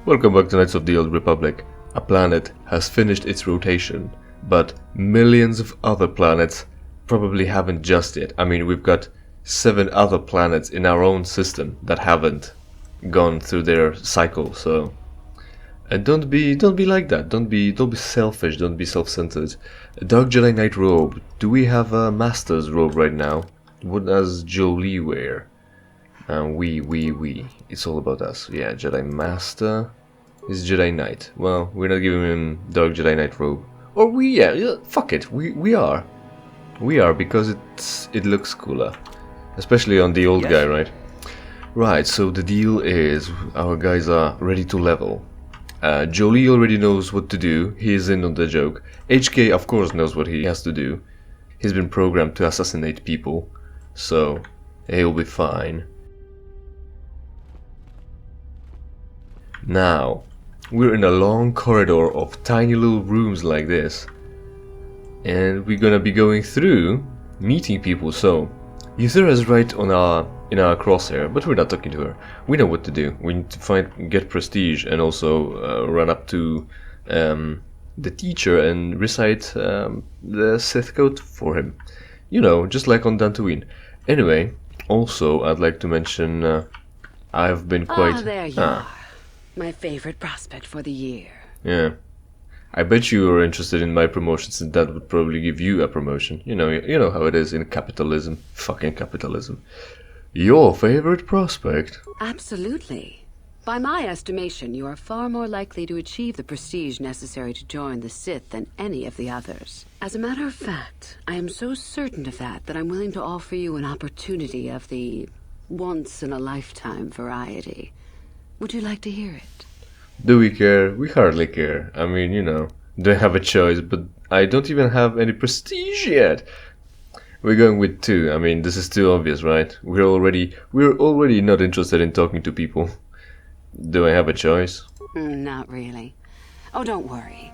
Welcome back to Knights of the Old Republic. A planet has finished its rotation, but millions of other planets probably haven't just yet. I mean, we've got 7 other planets in our own system that haven't gone through their cycle, so don't be like that. Don't be selfish, don't be self-centered. Dark Jedi Knight robe. Do we have a Master's robe right now? What does Jolie wear? We. It's all about us. Yeah, Jedi Master is Jedi Knight. Well, we're not giving him Dark Jedi Knight robe. Or yeah, fuck it. We are. We are, because it looks cooler. Especially on the old guy, right? Right, so the deal is our guys are ready to level. Jolie already knows what to do. He is in on the joke. HK, of course, knows what he has to do. He's been programmed to assassinate people, so he'll be fine. Now, we're in a long corridor of tiny little rooms like this, and we're gonna be going through meeting people. So Euthera's right in our crosshair, but we're not talking to her. We know what to do. We need to get prestige, and also run up to the teacher and recite the Sith Code for him. You know, just like on Dantooine. Anyway, also I'd like to mention I've been quite... there you are. My favorite prospect for the year. Yeah. I bet you are interested in my promotion, since that would probably give you a promotion. You know how it is in capitalism. Fucking capitalism. Your favorite prospect? Absolutely. By my estimation, you are far more likely to achieve the prestige necessary to join the Sith than any of the others. As a matter of fact, I am so certain of that I'm willing to offer you an opportunity of the once-in-a-lifetime variety. Would you like to hear it? Do we care? We hardly care. I mean, don't have a choice, but I don't even have any prestige yet. We're going with 2. I mean, this is too obvious, right? We're already not interested in talking to people. Do I have a choice? Not really. Oh, don't worry.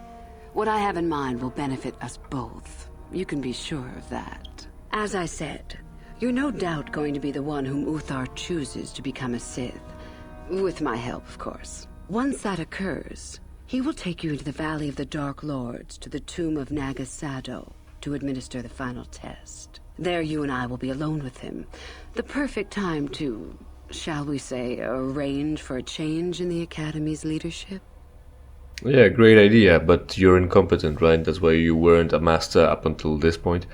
What I have in mind will benefit us both. You can be sure of that. As I said, you're no doubt going to be the one whom Uthar chooses to become a Sith. With my help, of course. Once that occurs, he will take you into the Valley of the Dark Lords to the tomb of Nagasado to administer the final test. There you and I will be alone with him. The perfect time to, shall we say, arrange for a change in the Academy's leadership. Yeah, great idea, but you're incompetent, right? That's why you weren't a master up until this point.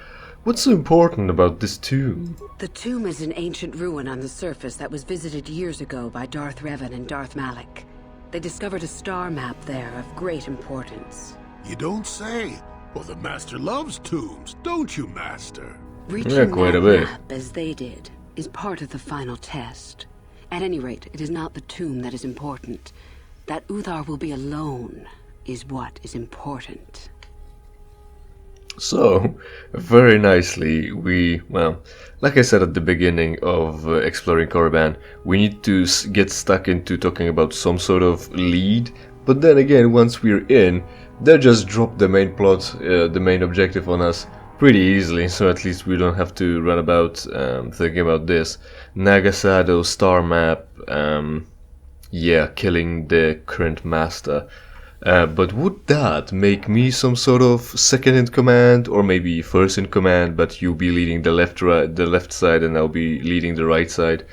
What's so important about this tomb? The tomb is an ancient ruin on the surface that was visited years ago by Darth Revan and Darth Malak. They discovered a star map there of great importance. You don't say. Well, the Master loves tombs, don't you, Master? Reaching quite a that bit. map, as they did, is part of the final test. At any rate, it is not the tomb that is important. That Uthar will be alone is what is important. So, very nicely, like I said at the beginning of exploring Korriban, we need to get stuck into talking about some sort of lead, but then again, once we're in, they just drop the main plot, the main objective on us pretty easily, so at least we don't have to run about thinking about this. Nagasado star map, killing the current master. But would that make me some sort of second in command, or maybe first in command, but you be leading the left side and I'll be leading the right side?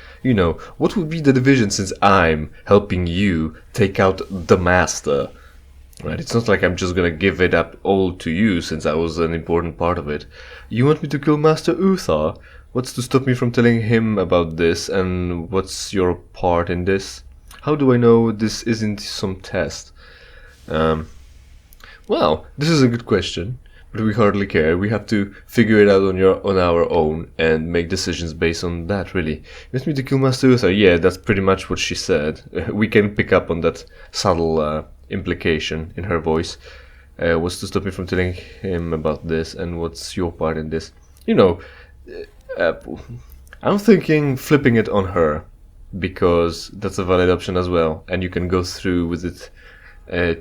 What would be the division, since I'm helping you take out the master? Right, it's not like I'm just gonna give it up all to you, since I was an important part of it. You want me to kill Master Uthar? What's to stop me from telling him about this, and what's your part in this? How do I know this isn't some test? Well, this is a good question, but we hardly care. We have to figure it out on our own and make decisions based on that, really. You want me to kill Master Uthar? Yeah, that's pretty much what she said. We can pick up on that subtle implication in her voice. What's to stop me from telling him about this, and what's your part in this? I'm thinking flipping it on her, because that's a valid option as well, and you can go through with it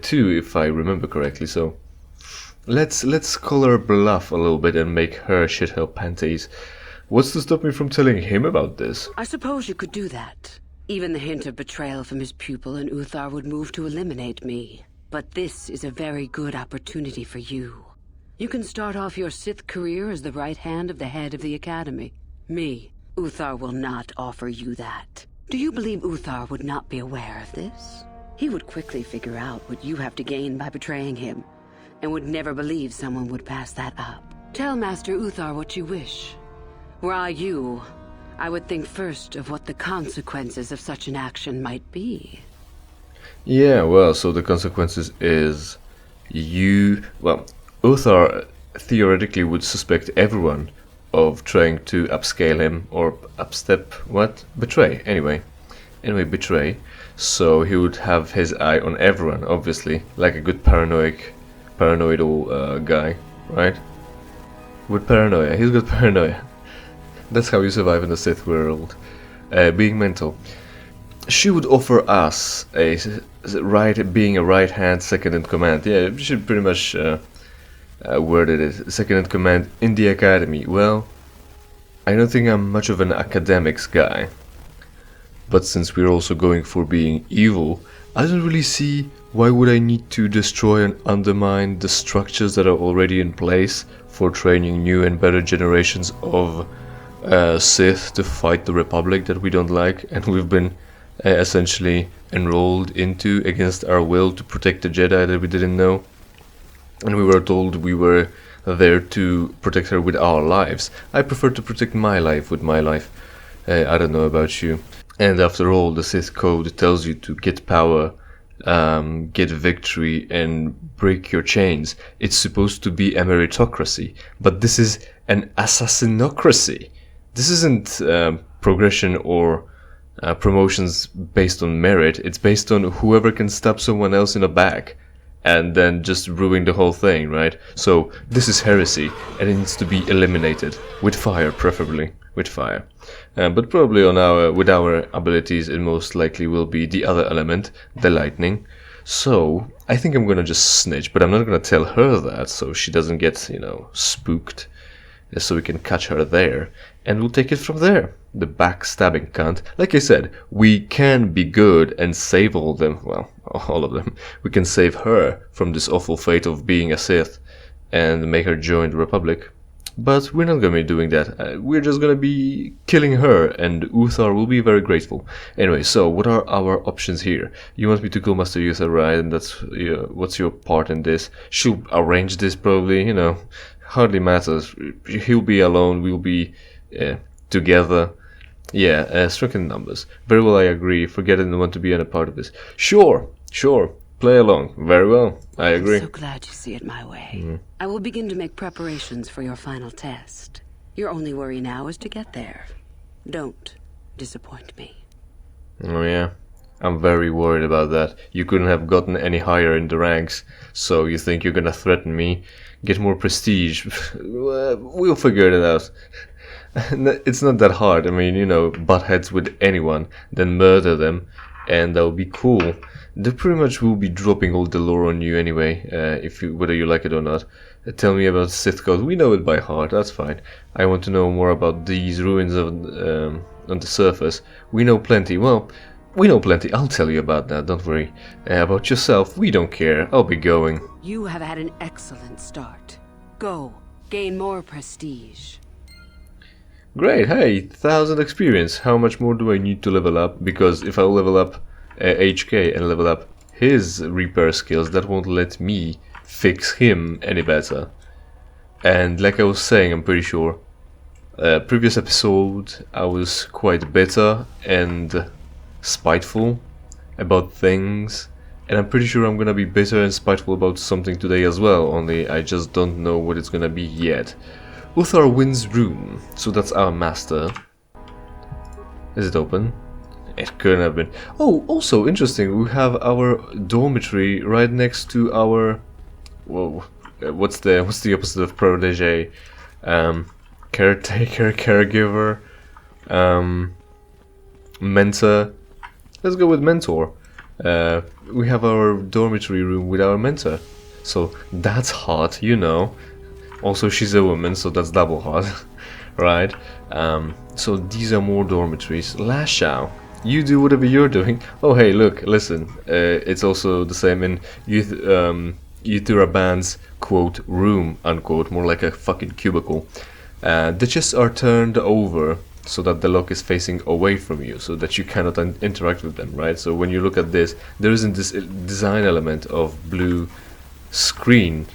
too, if I remember correctly. So let's call her bluff a little bit and make her shit her panties. What's to stop me from telling him about this? I suppose you could do that. Even the hint of betrayal from his pupil and Uthar would move to eliminate me. But this is a very good opportunity for you. You can start off your Sith career as the right hand of the head of the Academy. Me, Uthar will not offer you that. Do you believe Uthar would not be aware of this? He would quickly figure out what you have to gain by betraying him, and would never believe someone would pass that up. Tell Master Uthar what you wish. Were I you, I would think first of what the consequences of such an action might be. Yeah, well, so the consequences is Uthar theoretically would suspect everyone of trying to upscale him or betray. Anyway, betray. So he would have his eye on everyone, obviously, like a good paranoidal guy, right? With paranoia, he's got paranoia. That's how you survive in the Sith world, being mental. She would offer us being a right hand, second in command. Yeah, she should pretty much worded it, second in command in the Academy. Well, I don't think I'm much of an academics guy, but since we're also going for being evil, I don't really see why would I need to destroy and undermine the structures that are already in place for training new and better generations of Sith to fight the Republic that we don't like and we've been essentially enrolled into against our will to protect the Jedi that we didn't know. And we were told we were there to protect her with our lives. I prefer to protect my life with my life. I don't know about you. And after all, the Sith Code tells you to get power, get victory, and break your chains. It's supposed to be a meritocracy, but this is an assassinocracy. This isn't progression or promotions based on merit. It's based on whoever can stab someone else in the back and then just ruin the whole thing, right? So this is heresy, and it needs to be eliminated with fire, preferably with fire. But probably with our abilities, it most likely will be the other element, the lightning. So I think I'm gonna just snitch, but I'm not gonna tell her that, so she doesn't get, spooked. So we can catch her there, and we'll take it from there. The backstabbing cunt. Like I said, we can be good and save all of them. We can save her from this awful fate of being a Sith and make her join the Republic. But we're not going to be doing that. We're just going to be killing her, and Uthar will be very grateful. Anyway, so what are our options here? You want me to kill Master Uthar, right? And that's what's your part in this? She'll arrange this probably, hardly matters. He'll be alone, we'll be together. Yeah, stricken numbers. Very well, I agree. Forget it and want to be in a part of this. Sure. Play along. Very well, I agree. I'm so glad you see it my way. I will begin to make preparations for your final test. Your only worry now is to get there. Don't disappoint me. Oh yeah, I'm very worried about that. You couldn't have gotten any higher in the ranks, so you think you're gonna threaten me? Get more prestige? We'll figure it out. It's not that hard. I mean, butt heads with anyone, then murder them, and that'll be cool. They pretty much will be dropping all the lore on you anyway, whether you like it or not. Tell me about Sith Code. We know it by heart, that's fine. I want to know more about these ruins on the surface. We know plenty. Well, we know plenty. I'll tell you about that, don't worry. About yourself, we don't care. I'll be going. You have had an excellent start. Go, gain more prestige. Great, hey, 1,000 experience. How much more do I need to level up? Because if I level up HK and level up his repair skills, that won't let me fix him any better. And like I was saying, I'm pretty sure, previous episode I was quite bitter and spiteful about things, and I'm pretty sure I'm gonna be bitter and spiteful about something today as well, only I just don't know what it's gonna be yet. Uthar Wind's room, so that's our master. Is it open? It couldn't have been. Oh, also interesting, we have our dormitory right next to our... Whoa, what's the opposite of protege? Caretaker, caregiver, mentor. Let's go with mentor. We have our dormitory room with our mentor, so that's hot, Also, she's a woman, so that's double hot, right? So these are more dormitories. Lashao. You do whatever you're doing. Oh, hey, look, listen. It's also the same in Yuthura Band's quote room unquote, more like a fucking cubicle. The chests are turned over so that the lock is facing away from you, so that you cannot interact with them, right? So when you look at this, there isn't this design element of blue screen,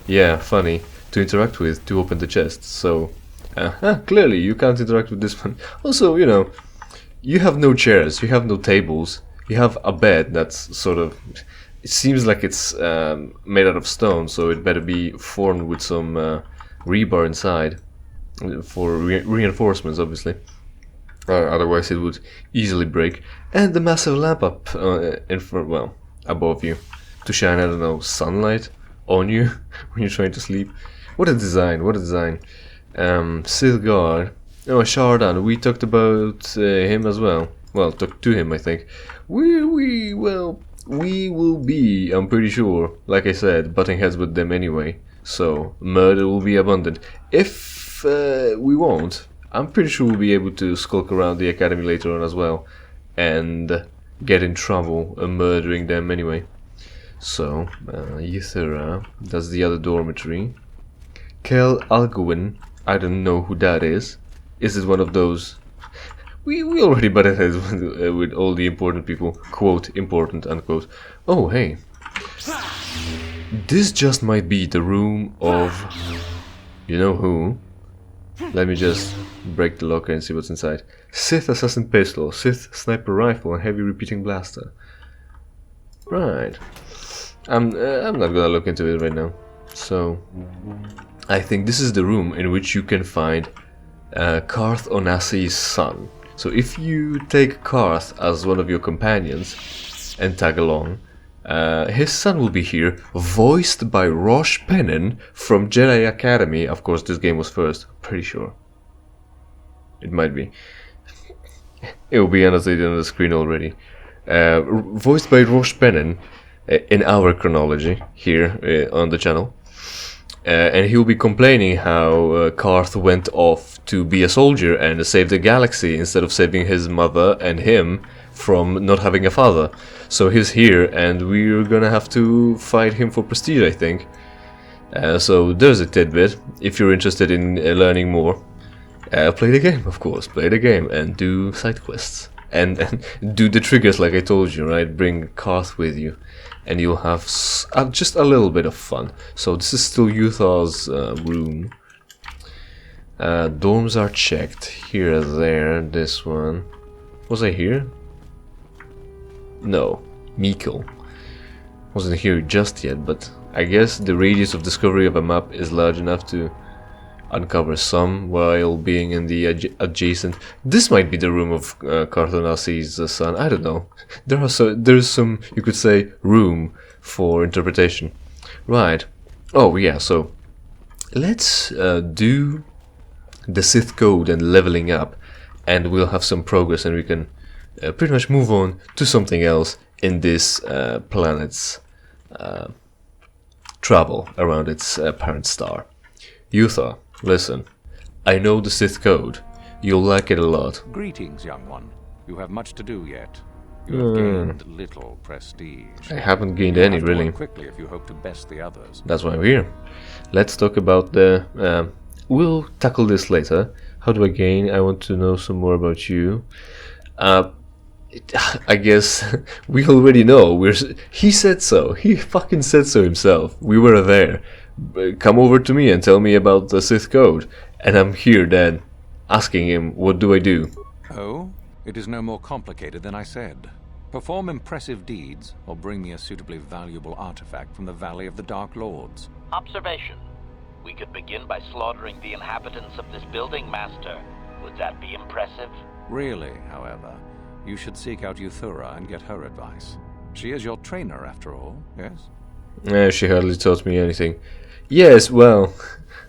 yeah, funny, to interact with to open the chest. So clearly you can't interact with this one. Also, you know, you have no chairs, you have no tables, you have a bed that's sort of, it seems like it's made out of stone, so it better be formed with some rebar inside for reinforcements, obviously. Otherwise it would easily break. And the massive lamp up in front, well, above you, to shine, I don't know, sunlight on you when you're trying to sleep. What a design, what a design. Sith Guard. Oh, Shardan, we talked about him as well. Well, talked to him, I think. We will be, I'm pretty sure, like I said, butting heads with them anyway. So, murder will be abundant. If we won't, I'm pretty sure we'll be able to skulk around the academy later on as well. And get in trouble murdering them anyway. So, Yuthura, that's the other dormitory. Kel Alguin, I don't know who that is. Is it one of those... We already butted heads with all the important people. Quote, important, unquote. Oh, hey. This just might be the room of... You know who? Let me just break the locker and see what's inside. Sith Assassin Pistol, Sith Sniper Rifle, and Heavy Repeating Blaster. Right. I'm not gonna look into it right now. So... I think this is the room in which you can find Karth Onassi's son. So if you take Karth as one of your companions and tag along, his son will be here, voiced by Rosh Pennon from Jedi Academy. Of course, this game was first, pretty sure. It might be. It will be annotated on the screen already. Voiced by Rosh Pennon in our chronology here on the channel. And he'll be complaining how Karth went off to be a soldier and save the galaxy instead of saving his mother and him from not having a father. So he's here and we're gonna have to fight him for prestige, I think. So there's a tidbit. If you're interested in learning more, play the game, of course. Play the game and do side quests. And do the triggers like I told you, right? Bring Karth with you. And you'll have just a little bit of fun. So this is still Yuthar's room. Dorms are checked. Here, there, this one. Was I here? No. Mikkel. Wasn't here just yet, but I guess the radius of discovery of a map is large enough to uncover some while being in the adjacent. This might be the room of Karth Onassi's son. I don't know. There's some, you could say, room for interpretation. Right. Oh yeah. So let's do the Sith Code and leveling up, and we'll have some progress, and we can pretty much move on to something else in this planet's travel around its parent star. Yuthar. Listen, I know the Sith Code. You'll like it a lot. Greetings, young one. You have much to do yet. You have gained little prestige. I haven't gained any, really. Work quickly if you hope to best the others. That's why I'm here. Let's talk about the... we'll tackle this later. How do I gain? I want to know some more about you. I guess we already know. He said so. He fucking said so himself. We were there. Come over to me and tell me about the Sith Code. And I'm here then, asking him, what do I do? Oh, it is no more complicated than I said. Perform impressive deeds, or bring me a suitably valuable artifact from the Valley of the Dark Lords. Observation. We could begin by slaughtering the inhabitants of this building, Master. Would that be impressive? Really, however, you should seek out Yuthura and get her advice. She is your trainer, after all, yes? She hardly taught me anything. Yes, well,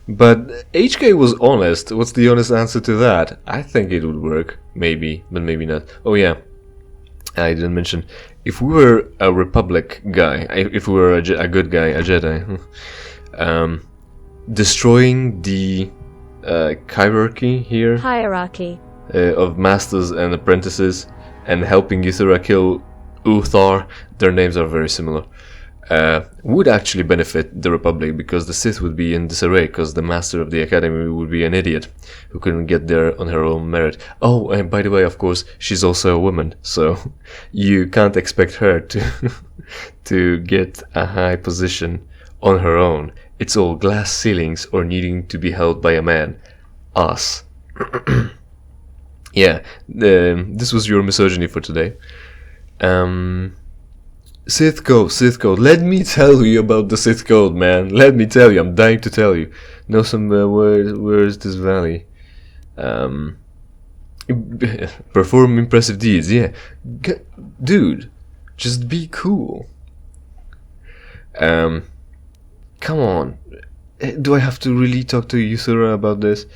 but HK was honest. What's the honest answer to that? I think it would work. Maybe, but maybe not. Oh yeah, I didn't mention. If we were a Republic guy, if we were a good guy, a Jedi, destroying the hierarchy here Hierarchy of masters and apprentices and helping Ithra kill Uthar, their names are very similar, would actually benefit the Republic, because the Sith would be in disarray, because the Master of the Academy would be an idiot who couldn't get there on her own merit. Oh, and by the way, of course, she's also a woman, so you can't expect her to to get a high position on her own. It's all glass ceilings or needing to be held by a man. Us. Yeah, this was your misogyny for today. Sith Code. Let me tell you about the Sith Code, man. Let me tell you. I'm dying to tell you. Know some where is this valley? Perform impressive deeds. Yeah, dude, just be cool. Come on. Do I have to really talk to Ithra about this?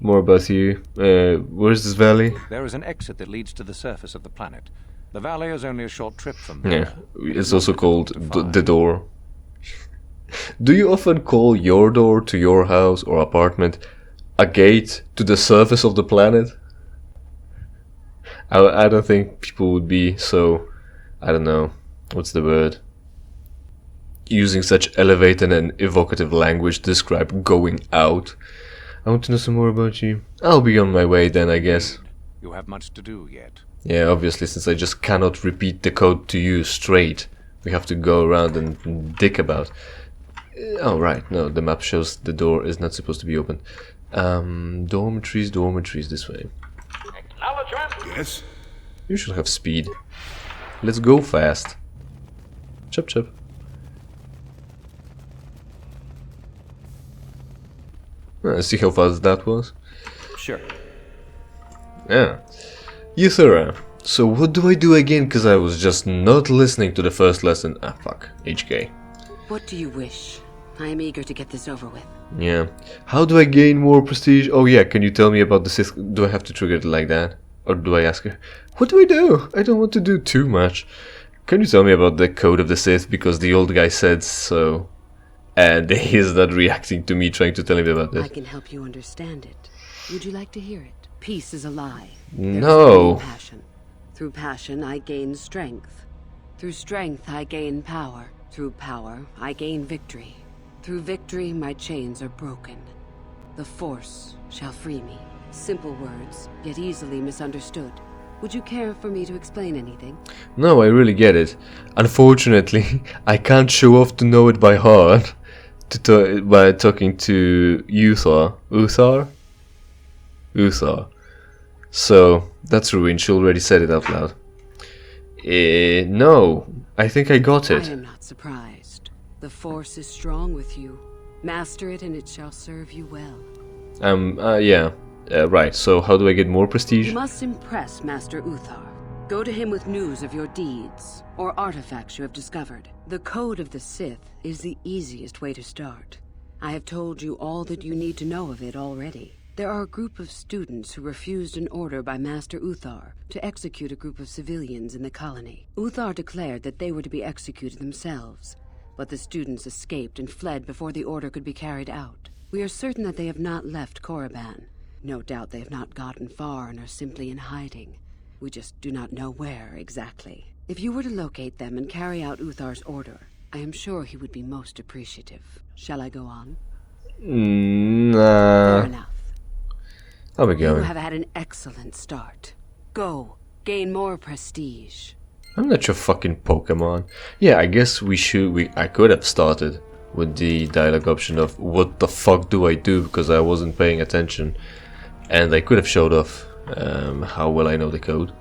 More about you. Where's this valley? There is an exit that leads to the surface of the planet. The valley is only a short trip from there. Yeah, it's also called the door. Do you often call your door to your house or apartment a gate to the surface of the planet? I don't think people would be so, I don't know, what's the word? Using such elevated and evocative language to describe going out. I want to know some more about you. I'll be on my way then, I guess. You have much to do yet. Yeah, obviously, since I just cannot repeat the code to you straight, we have to go around and dick about. Oh, right, no, the map shows the door is not supposed to be open. Dormitories this way. Acknowledgement. Yes? You should have speed. Let's go fast. Chop chop. See how fast that was? Sure. Yeah. Ithra, so what do I do again, cause I was just not listening to the first lesson? Ah, fuck. HK. What do you wish? I am eager to get this over with. Yeah. How do I gain more prestige? Oh yeah, can you tell me about the Sith? Do I have to trigger it like that? Or do I ask her? What do I do? I don't want to do too much. Can you tell me about the code of the Sith? Because the old guy said so. And he's not reacting to me trying to tell him about this. I can help you understand it. Would you like to hear it? Peace is a lie. No. There is passion. Through passion, I gain strength. Through strength, I gain power. Through power, I gain victory. Through victory, my chains are broken. The Force shall free me. Simple words, yet easily misunderstood. Would you care for me to explain anything? No, I really get it. Unfortunately, I can't show off to know it by heart by talking to Uthar. So, that's ruined. She already said it out loud. No, I think I got it. I am not surprised. The Force is strong with you. Master it and it shall serve you well. Yeah. Right, so how do I get more prestige? You must impress Master Uthar. Go to him with news of your deeds, or artifacts you have discovered. The Code of the Sith is the easiest way to start. I have told you all that you need to know of it already. There are a group of students who refused an order by Master Uthar to execute a group of civilians in the colony. Uthar declared that they were to be executed themselves, but the students escaped and fled before the order could be carried out. We are certain that they have not left Korriban. No doubt they have not gotten far and are simply in hiding. We just do not know where exactly. If you were to locate them and carry out Uthar's order, I am sure he would be most appreciative. Shall I go on? Nah. Fair enough. I'll be You going. have had an excellent start. Go, gain more prestige. I'm not your fucking Pokemon. Yeah, I guess I could have started with the dialogue option of what the fuck do I do, because I wasn't paying attention. And I could have showed off how well I know the code.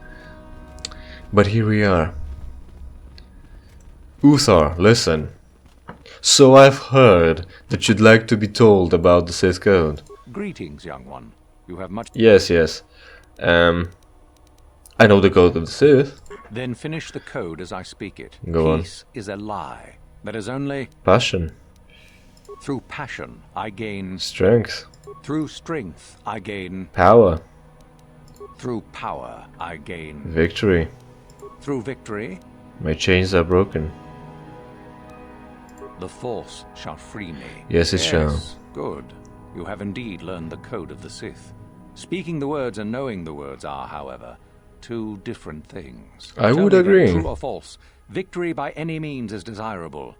But here we are. Uthar, listen. So I've heard that you'd like to be told about the Sith Code. Greetings, young one. You have much... Yes. I know the code of the Sith. Then finish the code as I speak it. Go on. Peace is a lie. That is only... Passion. Through passion, I gain... Strength. Through strength, I gain... Power. Through power, I gain... Victory. Through victory, My chains are broken. the Force shall free me. Yes, it shall. Good. You have indeed learned the code of the Sith. Speaking the words and knowing the words are, however, two different things. I Tell would me then, agree. true or false? Victory by any means is desirable.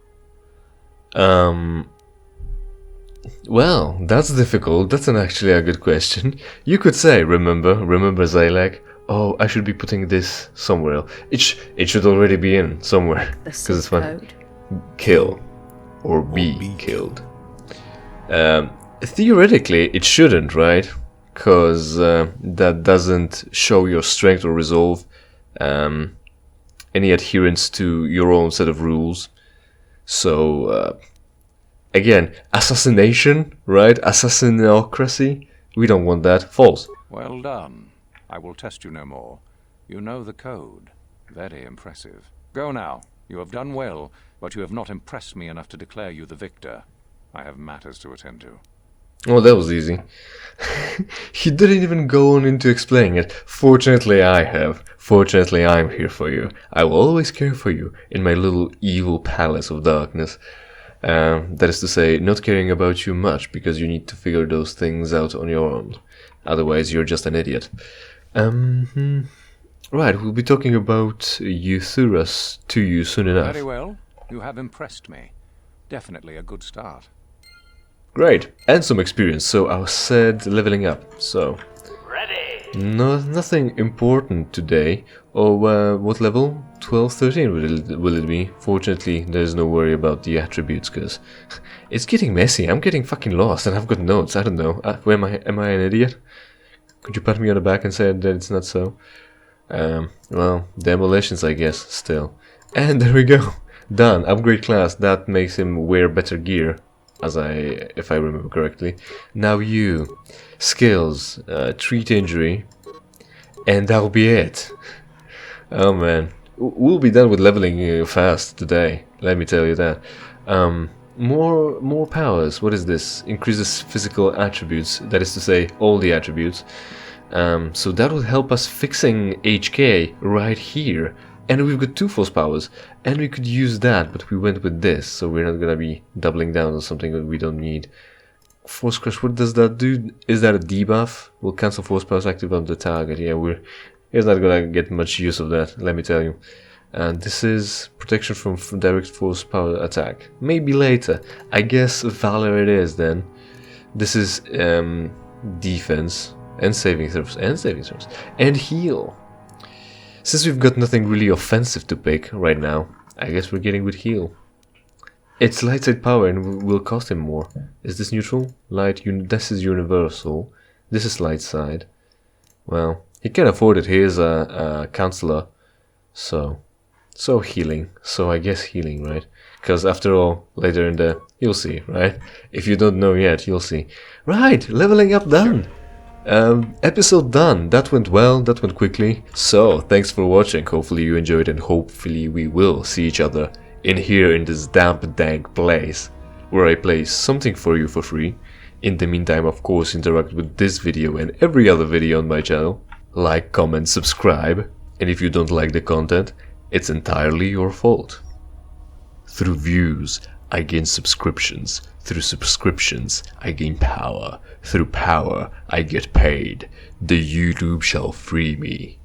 Well, that's difficult. That's actually a good question. You could say, remember Zalek? Oh, I should be putting this somewhere else. It should already be in somewhere. The Because it's Sith fun. Code. Kill. Or be killed. Theoretically, it shouldn't, right? Because that doesn't show your strength or resolve, any adherence to your own set of rules. So, again, assassination, right? Assassinocracy. We don't want that. False. Well done. I will test you no more. You know the code. Very impressive. Go now. You have done well, but you have not impressed me enough to declare you the victor. I have matters to attend to. Oh, that was easy. He didn't even go on into explaining it. Fortunately, I have. Fortunately, I'm here for you. I will always care for you in my little evil palace of darkness. That is to say, not caring about you much, because you need to figure those things out on your own. Otherwise, you're just an idiot. Right, we'll be talking about Euthurus to you soon enough. Very well. You have impressed me. Definitely a good start. Great, and some experience, so I said leveling up, so... Ready! Nothing important today. Oh, what level? 12, 13 will it be? Fortunately, there's no worry about the attributes, because it's getting messy. I'm getting fucking lost, and I've got notes. I don't know. Am I an idiot? Could you pat me on the back and say that it's not so? Well, demolitions, I guess, still. And there we go. Done. Upgrade class. That makes him wear better gear, if I remember correctly. Now you. Skills. Treat injury. And that'll be it. Oh man. We'll be done with leveling fast today. Let me tell you that. More powers. What is this? Increases physical attributes. That is to say, all the attributes. So that will help us fixing HK right here. And we've got 2 force powers. And we could use that, but we went with this. So we're not gonna be doubling down on something that we don't need. Force crush, what does that do? Is that a debuff? We'll cancel force powers active on the target. Yeah, he's not gonna get much use of that, let me tell you. And this is protection from direct force power attack. Maybe later. I guess Valor it is then. This is defense and saving throws and heal. Since we've got nothing really offensive to pick right now, I guess we're getting with heal. It's light side power and will cost him more. Is this neutral? This is universal. This is light side. Well, he can afford it. He is a counselor. So healing. So I guess healing, right? Because after all, later in the... You'll see, right? If you don't know yet, you'll see. Right, leveling up done. Episode done. That went well, that went quickly. So, thanks for watching. Hopefully you enjoyed and hopefully we will see each other in here in this damp, dank place where I play something for you for free. In the meantime, of course, interact with this video and every other video on my channel. Like, comment, subscribe. And if you don't like the content, it's entirely your fault. Through views, I gain subscriptions. Through subscriptions, I gain power. Through power, I get paid. The YouTube shall free me.